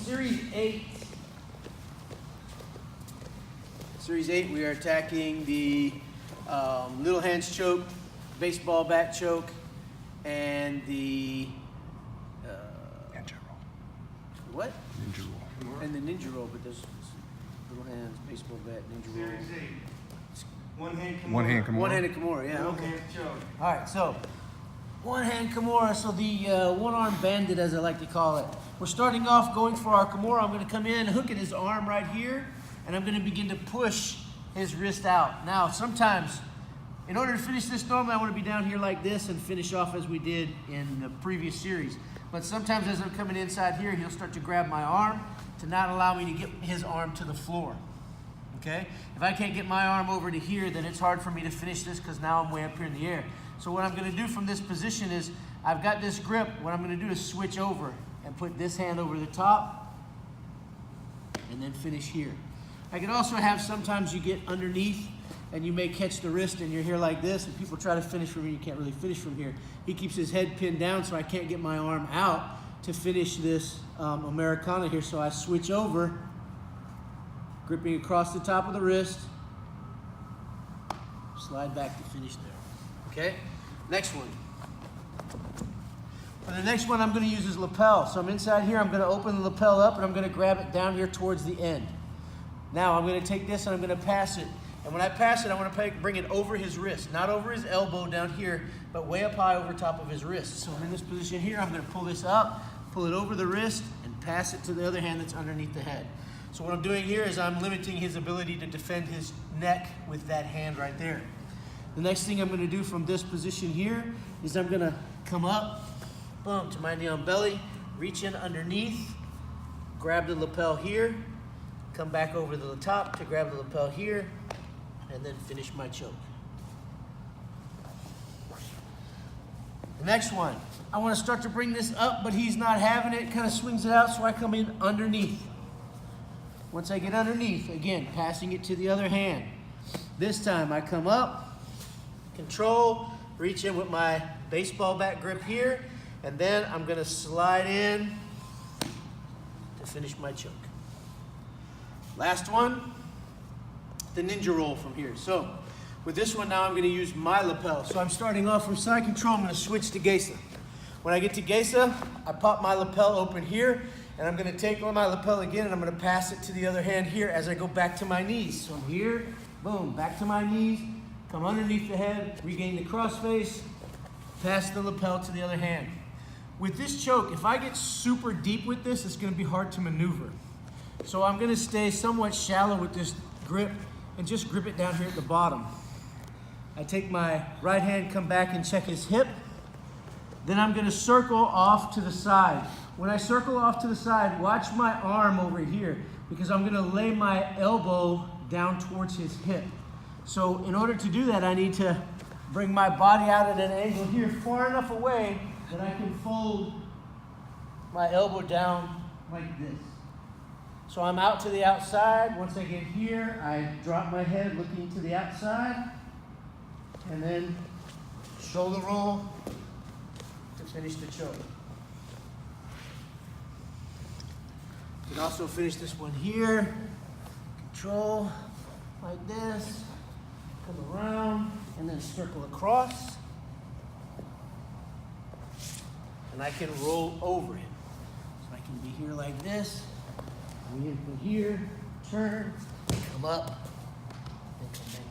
Series 8. Series 8, we are attacking the little hands choke, baseball bat choke, and the Ninja roll. what? Ninja roll. And the ninja roll, but there's little hands, baseball bat, ninja roll. Series 8. One hand Kimura. One hand Kimura. One-handed Kimura, yeah. One Okay. hand choke. All right, so one-hand Kimura, so the one-arm bandit, as I like to call it. We're starting off going for our Kimura. I'm going to come in, hooking his arm right here, and I'm going to begin to push his wrist out. Now, sometimes, in order to finish this normally, I want to be down here like this and finish off as we did in the previous series. But sometimes as I'm coming inside here, he'll start to grab my arm to not allow me to get his arm to the floor. Okay? If I can't get my arm over to here, then it's hard for me to finish this because now I'm way up here in the air. So what I'm going to do from this position is, I've got this grip. What I'm going to do is switch over and put this hand over the top and then finish here. I can also have, sometimes you get underneath and you may catch the wrist and you're here like this, and people try to finish from here. You can't really finish from here. He keeps his head pinned down so I can't get my arm out to finish this Americana here. So I switch over, gripping across the top of the wrist, slide back to finish there. Okay, next one. For the next one, I'm going to use his lapel. So I'm inside here, I'm going to open the lapel up and I'm going to grab it down here towards the end. Now I'm going to take this and I'm going to pass it. And when I pass it, I want to bring it over his wrist, not over his elbow down here, but way up high over top of his wrist. So in this position here, I'm going to pull this up, pull it over the wrist, and pass it to the other hand that's underneath the head. So what I'm doing here is I'm limiting his ability to defend his neck with that hand right there. The next thing I'm going to do from this position here is I'm going to come up, boom, to my knee on belly, reach in underneath, grab the lapel here, come back over to the top to grab the lapel here, and then finish my choke. The next one, I want to start to bring this up, but he's not having it, kind of swings it out, so I come in underneath. Once I get underneath, again, passing it to the other hand. This time I come up, control, reach in with my baseball bat grip here, and then I'm going to slide in to finish my choke. Last one, the ninja roll from here. So with this one now, I'm going to use my lapel. So I'm starting off from side control. I'm going to switch to geisha. When I get to geisha, I pop my lapel open here, and I'm going to take on my lapel again, and I'm going to pass it to the other hand here as I go back to my knees. So I'm here, boom, back to my knees, come underneath the head, regain the crossface, pass the lapel to the other hand. With this choke, if I get super deep with this, it's going to be hard to maneuver. So I'm going to stay somewhat shallow with this grip and just grip it down here at the bottom. I take my right hand, come back and check his hip. Then I'm going to circle off to the side. When I circle off to the side, watch my arm over here because I'm going to lay my elbow down towards his hip. So in order to do that, I need to bring my body out at an angle here far enough away that I can fold my elbow down like this. So I'm out to the outside. Once I get here, I drop my head looking to the outside, and then shoulder roll to finish the choke. You can also finish this one here. Control like this, come around, and then circle across. And I can roll over him. So I can be here like this. We in from here, turn, come up, and come back